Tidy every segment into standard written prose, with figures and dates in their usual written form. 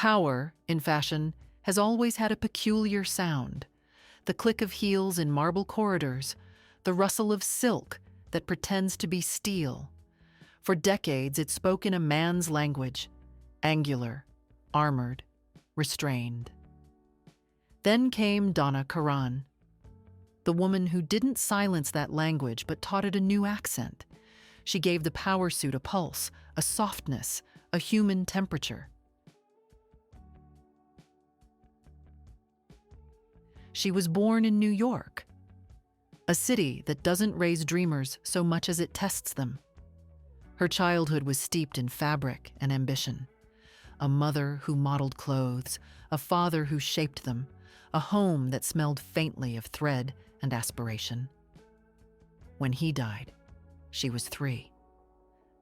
Power, in fashion, has always had a peculiar sound. The click of heels in marble corridors, the rustle of silk that pretends to be steel. For decades, it spoke in a man's language, angular, armored, restrained. Then came Donna Karan, the woman who didn't silence that language but taught it a new accent. She gave the power suit a pulse, a softness, a human temperature. She was born in New York, a city that doesn't raise dreamers so much as it tests them. Her childhood was steeped in fabric and ambition. A mother who modeled clothes, a father who shaped them, a home that smelled faintly of thread and aspiration. When he died, she was 3.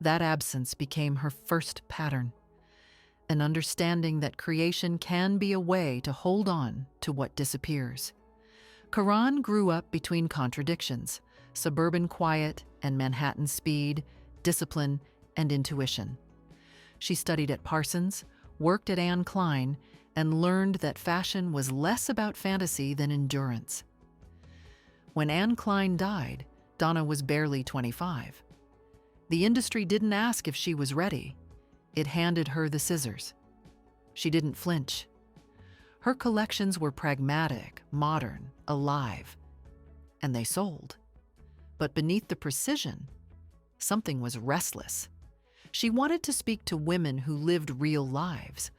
That absence became her first pattern, an understanding that creation can be a way to hold on to what disappears. Karan grew up between contradictions, suburban quiet and Manhattan speed, discipline and intuition. She studied at Parsons, worked at Anne Klein, and learned that fashion was less about fantasy than endurance. When Anne Klein died, Donna was barely 25. The industry didn't ask if she was ready. It handed her the scissors. She didn't flinch. Her collections were pragmatic, modern, alive, and they sold. But beneath the precision, something was restless. She wanted to speak to women who lived real lives,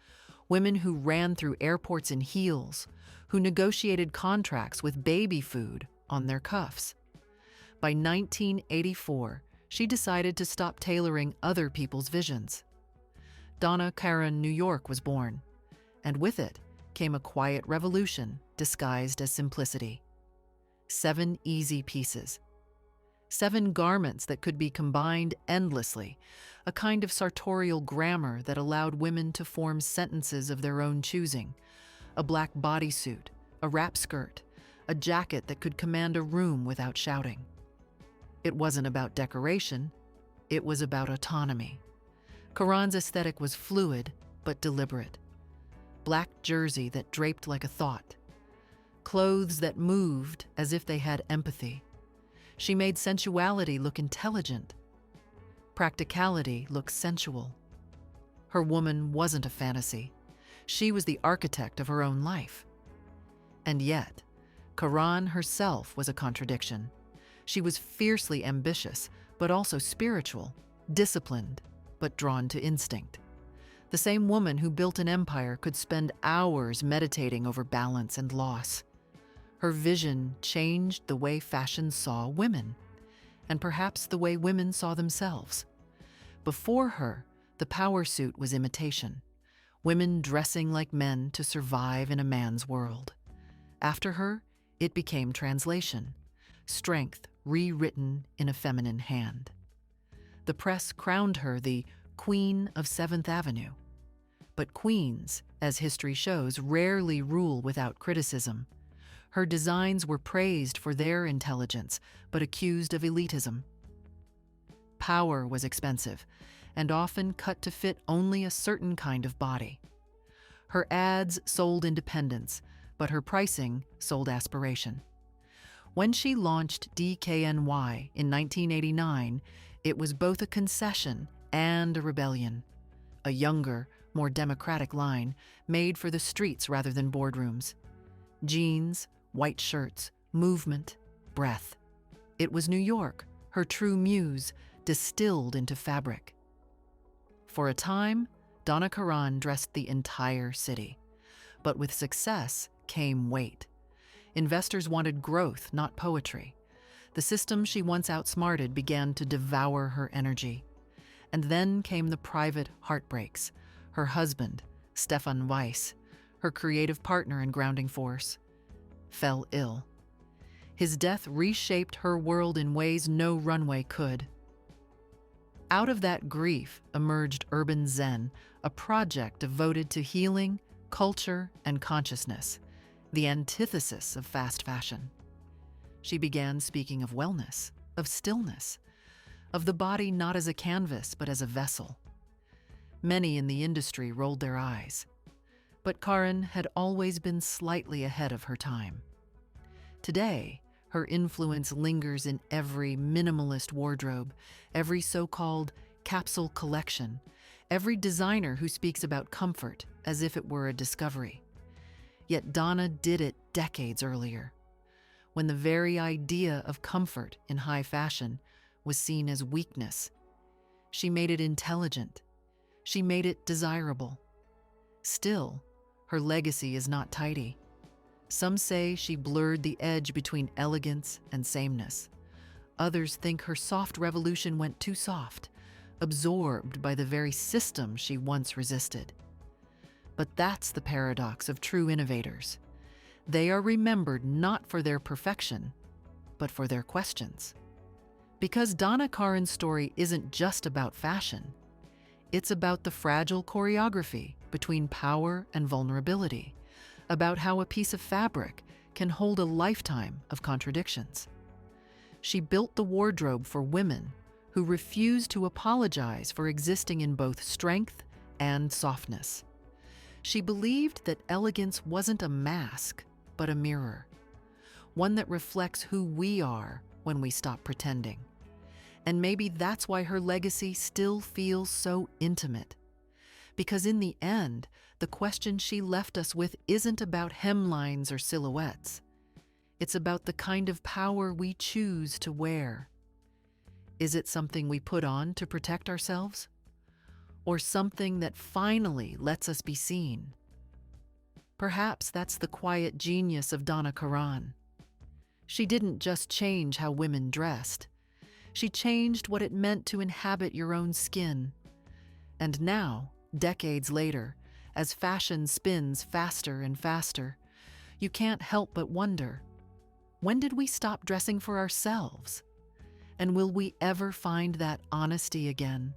women who ran through airports in heels, who negotiated contracts with baby food on their cuffs. By 1984, she decided to stop tailoring other people's visions. Donna Karan, New York was born, and with it came a quiet revolution disguised as simplicity. 7 easy pieces. 7 garments that could be combined endlessly, a kind of sartorial grammar that allowed women to form sentences of their own choosing. A black bodysuit, a wrap skirt, a jacket that could command a room without shouting. It wasn't about decoration, it was about autonomy. Karan's aesthetic was fluid but deliberate. Black jersey that draped like a thought. Clothes that moved as if they had empathy. She made sensuality look intelligent. Practicality look sensual. Her woman wasn't a fantasy. She was the architect of her own life. And yet, Karan herself was a contradiction. She was fiercely ambitious, but also spiritual, disciplined, but drawn to instinct. The same woman who built an empire could spend hours meditating over balance and loss. Her vision changed the way fashion saw women, and perhaps the way women saw themselves. Before her, the power suit was imitation, women dressing like men to survive in a man's world. After her, it became translation, strength rewritten in a feminine hand. The press crowned her the Queen of 7th Avenue. But queens, as history shows, rarely rule without criticism. Her designs were praised for their intelligence, but accused of elitism. Power was expensive, and often cut to fit only a certain kind of body. Her ads sold independence, but her pricing sold aspiration. When she launched DKNY in 1989, it was both a concession and a rebellion. A younger, more democratic line, made for the streets rather than boardrooms. Jeans, white shirts, movement, breath. It was New York, her true muse, distilled into fabric. For a time, Donna Karan dressed the entire city. But with success came weight. Investors wanted growth, not poetry. The system she once outsmarted began to devour her energy. And then came the private heartbreaks. Her husband, Stefan Weiss, her creative partner and grounding force, fell ill. His death reshaped her world in ways no runway could. Out of that grief emerged Urban Zen, a project devoted to healing, culture, and consciousness, the antithesis of fast fashion. She began speaking of wellness, of stillness, of the body not as a canvas but as a vessel. Many in the industry rolled their eyes. But Karan had always been slightly ahead of her time. Today, her influence lingers in every minimalist wardrobe, every so-called capsule collection, every designer who speaks about comfort as if it were a discovery. Yet Donna did it decades earlier, when the very idea of comfort in high fashion was seen as weakness. She made it intelligent. She made it desirable. Still, her legacy is not tidy. Some say she blurred the edge between elegance and sameness. Others think her soft revolution went too soft, absorbed by the very system she once resisted. But that's the paradox of true innovators. They are remembered not for their perfection, but for their questions. Because Donna Karan's story isn't just about fashion. It's about the fragile choreography between power and vulnerability, about how a piece of fabric can hold a lifetime of contradictions. She built the wardrobe for women who refused to apologize for existing in both strength and softness. She believed that elegance wasn't a mask, but a mirror, one that reflects who we are when we stop pretending. And maybe that's why her legacy still feels so intimate. Because in the end, the question she left us with isn't about hemlines or silhouettes. It's about the kind of power we choose to wear. Is it something we put on to protect ourselves? Or something that finally lets us be seen? Perhaps that's the quiet genius of Donna Karan. She didn't just change how women dressed. She changed what it meant to inhabit your own skin. And now, decades later, as fashion spins faster and faster, you can't help but wonder, when did we stop dressing for ourselves? And will we ever find that honesty again?